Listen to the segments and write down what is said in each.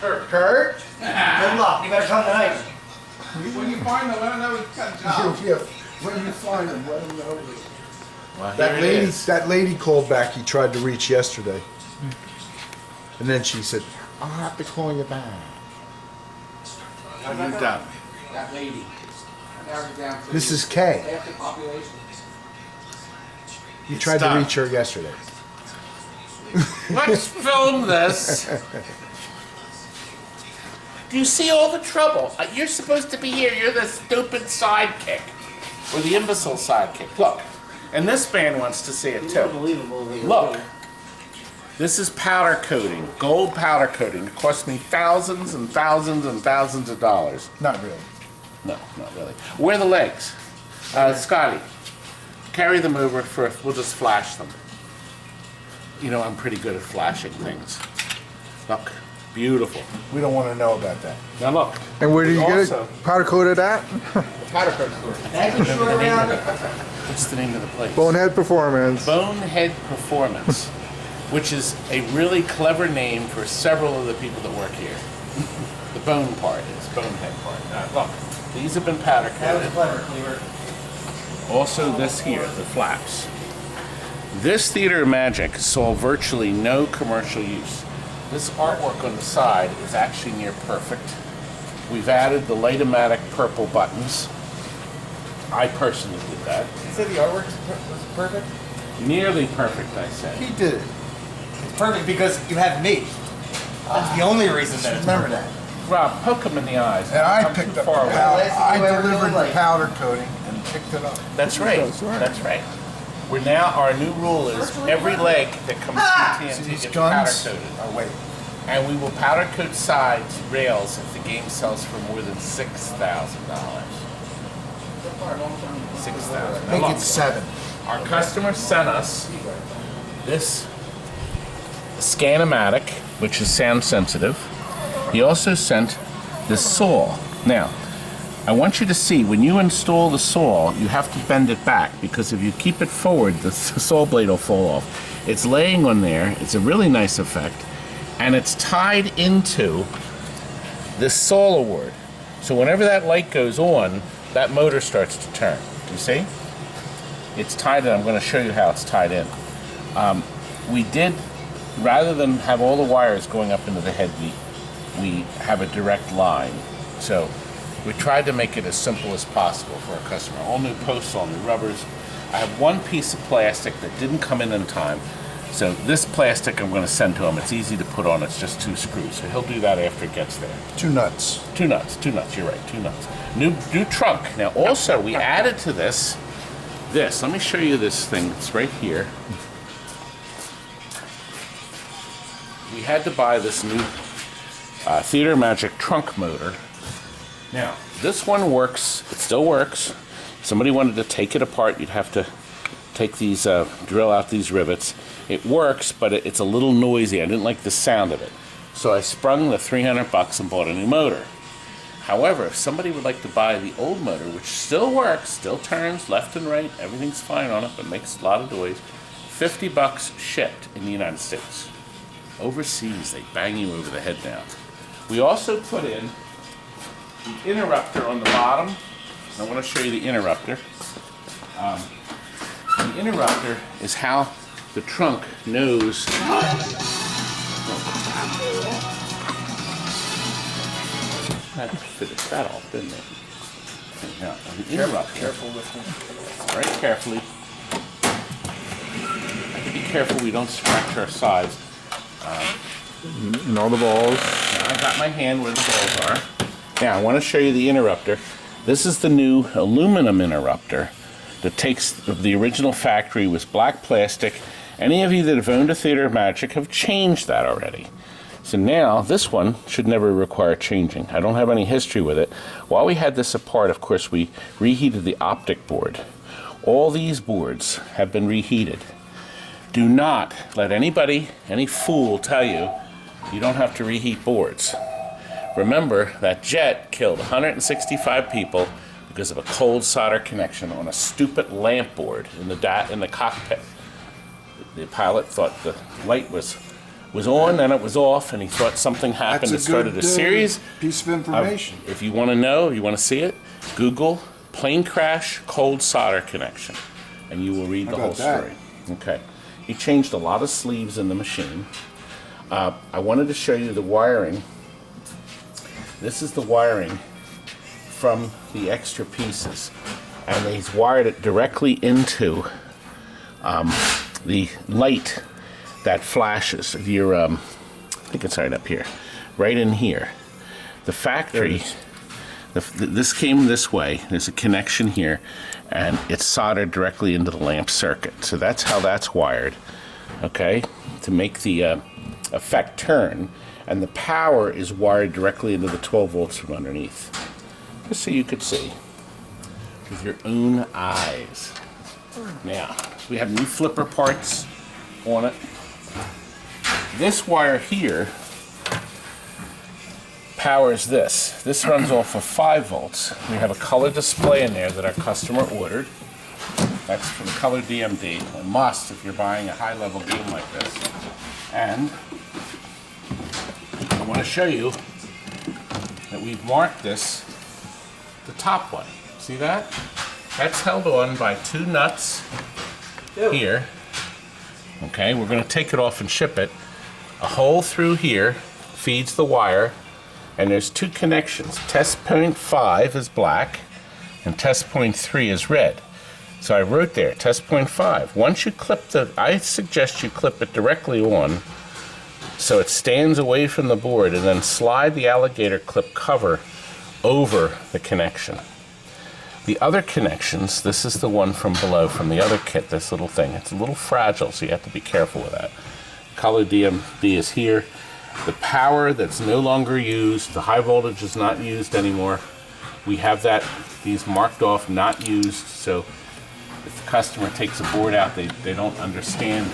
Kurt. Kurt? Good luck. You better come tonight. When you find them, let them know it's got jobs. Yeah, when you find them, let them know. Well, That lady called back. He tried to reach yesterday, and then she said, "I'll have to call you back." Are you done? That lady. This is Kay. Half the population. You tried to done. reach her yesterday. Let's film this. Do you see all the trouble? You're supposed to be here. You're the stupid sidekick. Or the imbecile sidekick. Look. And this man wants to see it too. Unbelievable. Look. This is powder coating. Gold powder coating. It cost me thousands and thousands and thousands of dollars. Not really. No, not really. Where are the legs? Scotty, carry them over first. We'll just flash them. You know, I'm pretty good at flashing things. Look, beautiful. We don't want to know about that. Now look. And where did you get Also- it? Powder coated at? Powder coat store. Thank you, short round. What's the name of the place? Bonehead Performance. Bonehead Performance, which is a really clever name for several of the people that work here. The bone part is Bonehead part. Now, look, these have been powder That was coated. clever, Cleaver. Also this here, the flaps. This Theater of Magic saw virtually no commercial use. This artwork on the side is actually near perfect. We've added the Light-O-Matic purple buttons. I personally did that. You said the artwork was perfect? Nearly perfect, I say. He did it. It's perfect because you have me. That's the only reason that it's Remember perfect. that. Rob, poke him in the eyes. And I Don't come picked too up. far away. I You ever delivered do the like- powder coating and picked it up. That's right. That's right. That's right. We're now, our new rule is every leg that comes through See TNT these gets powder guns? coated. Oh wait. And we will powder coat sides, rails, if the game sells for more than $6,000. 6,000. Make it 7. Our customer sent us this Scan-O-Matic, which is sound sensitive. He also sent this saw. Now, I want you to see, when you install the saw, you have to bend it back, because if you keep it forward, the saw blade will fall off. It's laying on there. It's a really nice effect. And it's tied into this saw award. So whenever that light goes on, that motor starts to turn. Do you see? It's tied in. I'm going to show you how it's tied in. We did, rather than have all the wires going up into the head, we have a direct line. So we tried to make it as simple as possible for our customer. All new posts, all new rubbers. I have one piece of plastic that didn't come in time. So this plastic I'm going to send to him. It's easy to put on. It's just 2 screws. So he'll do that after it gets there. 2 nuts. 2 nuts. You're right. 2 nuts. New trunk. Now also we added to this. Let me show you this thing. It's right here. We had to buy this new Theater Magic trunk motor. Now this one works. It still works. If somebody wanted to take it apart, you'd have to take these, drill out these rivets. It works, but it's a little noisy. I didn't like the sound of it. So I sprung the $300 and bought a new motor. However, if somebody would like to buy the old motor, which still works, still turns left and right, everything's fine on it, but makes a lot of noise, $50 shipped in the United States. Overseas, they bang you over the head now. We also put in the interrupter on the bottom. I want to show you the interrupter. The interrupter is how the trunk knows. That finished that off, didn't it? Now, the interrupter. Careful with them. Very carefully. Have to be careful we don't scratch our sides. And all the balls. Now I got my hand where the balls are. Now I want to show you the interrupter. This is the new aluminum interrupter that takes the original factory was black plastic. Any of you that have owned a Theater of Magic have changed that already. So now this one should never require changing. I don't have any history with it. While we had this apart, of course, we reheated the optic board. All these boards have been reheated. Do not let anybody, any fool tell you you don't have to reheat boards. Remember that jet killed 165 people because of a cold solder connection on a stupid lamp board in the cockpit. The pilot thought the light was was on, then it was off, and he thought something happened. It started a series. Piece of information. If you want to know, you want to see it, Google plane crash cold solder connection, and you will read the whole story. Okay. He changed a lot of sleeves in the machine. I wanted to show you the wiring. This is the wiring from the extra pieces, and he's wired it directly into the light that flashes. Your, I think it's right up here, right in here. The factory, this came this way. There's a connection here, and it's soldered directly into the lamp circuit. So that's how that's wired, okay, to make the effect turn. And the power is wired directly into the 12 volts from underneath. Just so you could see with your own eyes. Now, we have new flipper parts on it. This wire here powers this. This runs off of 5 volts. We have a color display in there that our customer ordered. That's from Color DMD. A must if you're buying a high-level game like this. And I want to show you that we've marked this, the top one. See that? That's held on by 2 nuts here. Okay, we're going to take it off and ship it. A hole through here feeds the wire, and there's 2 connections. Test point 5 is black, and test point 3 is red. So I wrote there, test point 5. Once you clip I suggest you clip it directly on so it stands away from the board, and then slide the alligator clip cover over the connection. The other connections, this is the one from below, from the other kit, this little thing. It's a little fragile, so you have to be careful with that. Color DMD is here. The power that's no longer used, the high voltage is not used anymore. We have these marked off, not used, so if the customer takes a board out, they don't understand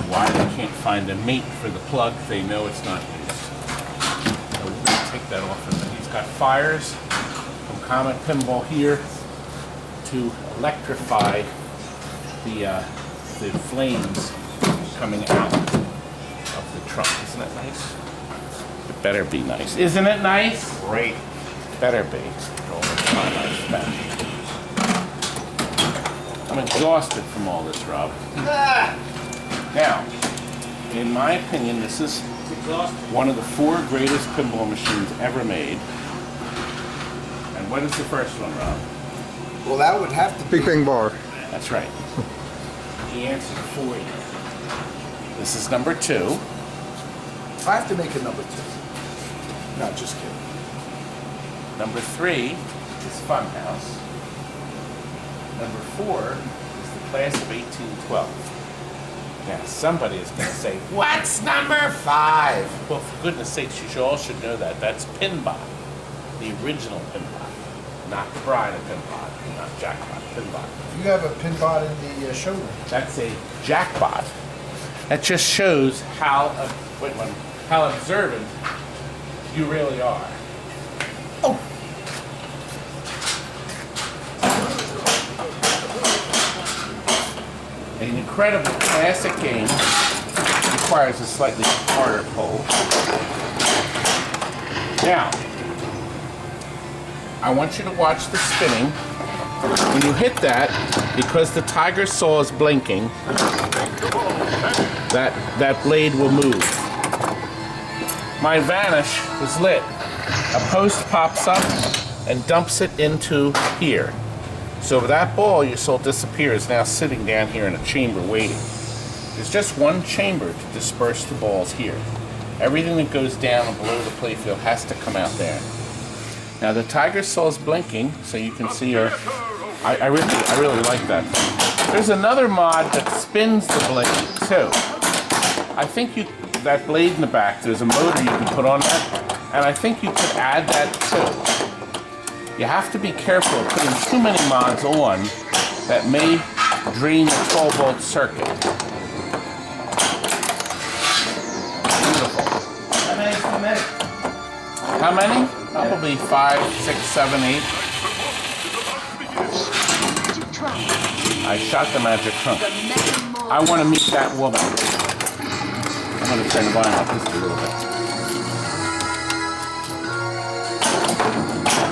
why they can't find a mate for the plug. They know it's not used. So we're going to take that off. And he's got fires from Comet Pinball here to electrify the flames coming out of the trunk. Isn't it nice? It better be nice. Isn't it nice? Great. Better be. I'm exhausted from all this, Rob. Now, in my opinion, this is one of the 4 greatest pinball machines ever made. And what is the first one, Rob? Well, that would have to be Big Bang Bar. That's right. He answered for you. This is number 2. I have to make a number 2. No, just kidding. Number 3 is Funhouse. Number 4 is the class of 1812. Now, somebody is going to say, what's number 5? Well, for goodness sakes, you all should know that. That's Pinball, the original Pinball. Not the bride of Pinball, not Jackpot, Pinball. You have a pinbot in the showroom. That's a Jackpot. That just shows how observant you really are. Oh! An incredible classic game requires a slightly harder pull. Now, I want you to watch the spinning. When you hit that, because the tiger saw is blinking, that blade will move. My vanish is lit. A post pops up and dumps it into here. So that ball you saw disappear is now sitting down here in a chamber waiting. There's just one chamber to disperse the balls here. Everything that goes down and below the playfield has to come out there. Now the tiger saw is blinking, so you can see her. I really like that. There's another mod that spins the blade too. I think that blade in the back, there's a motor you can put on that, and I think you could add that too. You have to be careful of putting too many mods on that may drain the 12-volt circuit. Beautiful. How many? Probably 5, 6, 7, 8. I shot the magic trunk. I want to meet that woman. And 100% vinyl, just a little bit.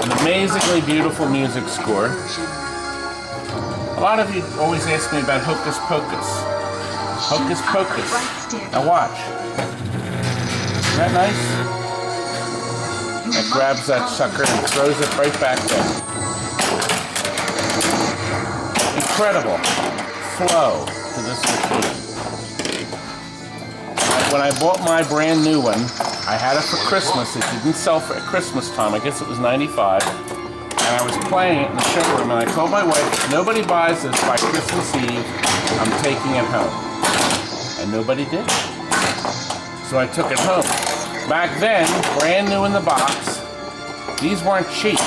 An amazingly beautiful music score. A lot of you always ask me about Hocus Pocus. Hocus Pocus. Now watch. Isn't that nice? It grabs that sucker and throws it right back there. Incredible flow to this machine. When I bought my brand new one, I had it for Christmas. It didn't sell for at Christmas time. I guess it was '95. And I was playing it in the showroom, and I told my wife, if nobody buys this by Christmas Eve, I'm taking it home. And nobody did. So I took it home. Back then, brand new in the box, these weren't cheap.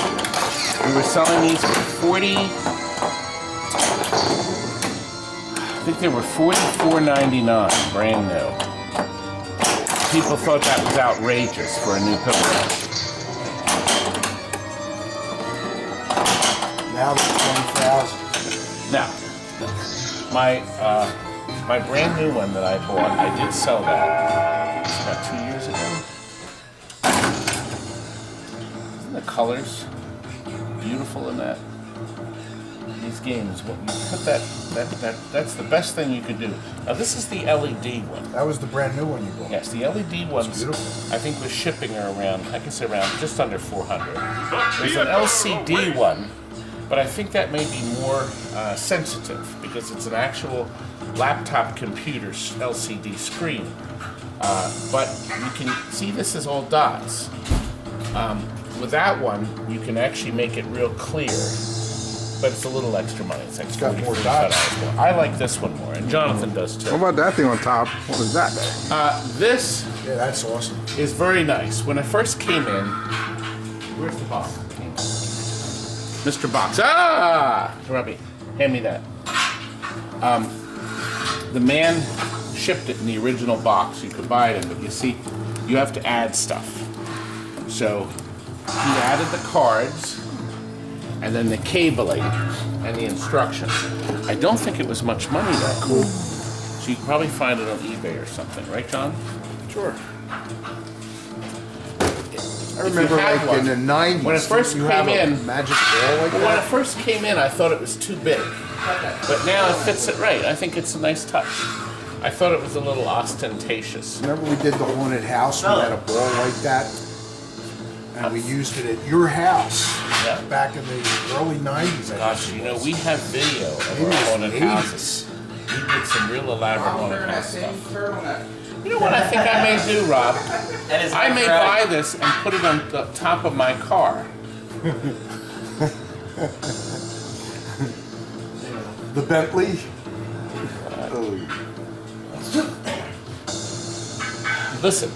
We were selling these for I think they were $44.99, brand new. People thought that was outrageous for a new pillow. Now they're 20,000. Now, my brand new one that I bought, I did sell that about 2 years ago. Isn't the colors beautiful in that? These games, what you put that's the best thing you could do. Now this is the LED one. That was the brand new one you bought. Yes, the LED ones, beautiful. I think was shipping around, I can say around just under 400. There's an LCD one, but I think that may be more sensitive because it's an actual laptop computer's LCD screen. But you can see this is all dots. With that one, you can actually make it real clear, but it's a little extra money. It's like got more dots. $45 more. I like this one more, and Jonathan does too. What about that thing on top? What is that? This Yeah, that's awesome. is very nice. When I first came in, where's the box? Mr. Box. Ah! Robbie, hand me that. The man shipped it in the original box. You could buy it in, but you see, you have to add stuff. So he added the cards, and then the cabling, and the instructions. I don't think it was much money though. Cool. So you can probably find it on eBay or something, right, John? Sure. I If you remember had like one, in the 90s. when it first you came have a in- magic ball like When it that. first came in, I thought it was too big. But now it fits it right. I think it's a nice touch. I thought it was a little ostentatious. Remember we did the haunted house? We had a ball like that. And we used it at your house Yeah. back in the early 90s. I Gosh, think you it know, was. we have video of Maybe our it was haunted the houses. We did some real elaborate I'm haunted wearing that house same stuff. turtleneck. You know what I think I may do, Rob? That is I may proud. buy this and put it on the top of my car. The Bentley. Oh. Listen,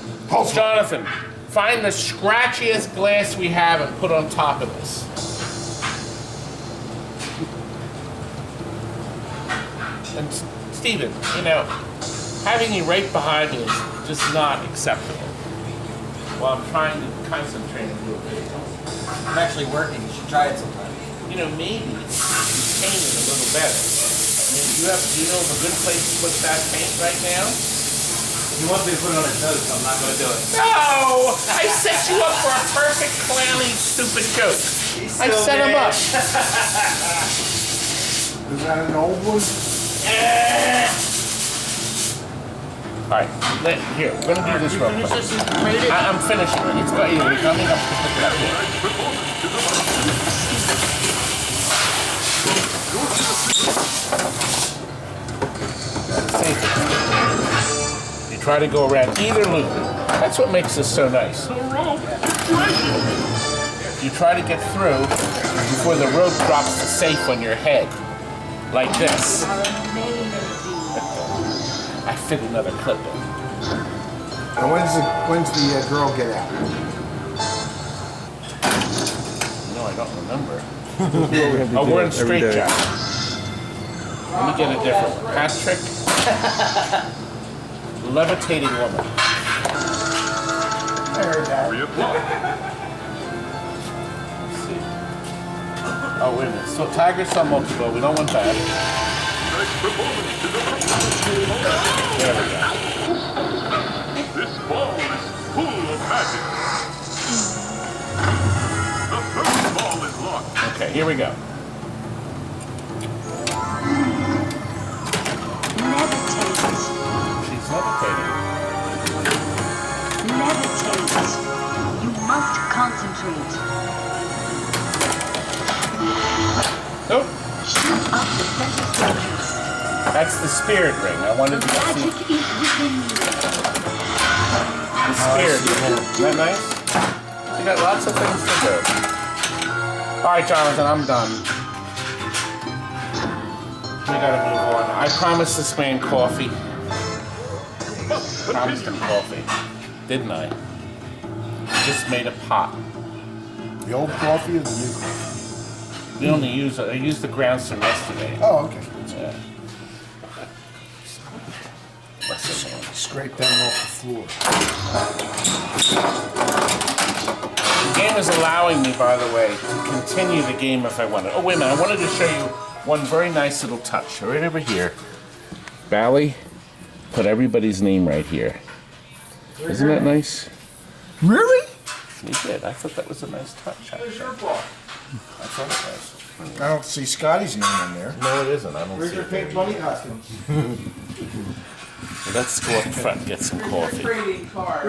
Jonathan, find the scratchiest glass we have and put on top of this. And Steven, you know, having you right behind me is just not acceptable. While I'm trying to concentrate and do a video. I'm actually working. You should try it sometime. You know, maybe you paint it a little better. I mean, do you know of a good place to put that paint right now? He wants me to put it on his nose, so I'm not going to do it. No! I set you up for a perfect, clowny, stupid joke. I still set him did. up. Is that an old one? All right, here, we're gonna do this real quick. I'm finishing it. It's got you. You're coming up to pick it up here. Same thing. You try to go around either loop. That's what makes this so nice. You try to get through before the rope drops the safe on your head, like this. I fit another clip in. And when's the girl get out? No, I don't remember. Oh, we're in straight jack. Let me get a different one. Patrick. Levitating woman. I heard that. Let's see. Oh, wait a minute. So Tiger saw multiple. We don't want that. There we go. This ball is full of magic. The first ball is locked. Okay, here we go. Levitate. She's levitating. Levitate. You must concentrate. Oh, Shoot up the center circuit. that's the spirit ring. I wanted to see Magic is within you. the spirit ring. Isn't that nice? You got lots of things to do. All right, Jonathan, I'm done. We gotta move on. I promised this man coffee. Promised him coffee, didn't I? Just made a pot. The old coffee or the new coffee? We only use I used the grounds from yesterday. Oh, okay. Yeah. Listen, man. Scrape them off the floor. The game is allowing me, by the way, to continue the game if I wanted. Oh, wait a minute. I wanted to show you one very nice little touch. Right over here. Bally put everybody's name right here. Isn't that nice? Really? He did. I thought that was a nice touch. Where's Actually. your ball? I thought it was. I don't see Scotty's name in there. No, it isn't. I don't Where's see your it. pink bunny costume? Let's go up front and get some coffee. Trading card.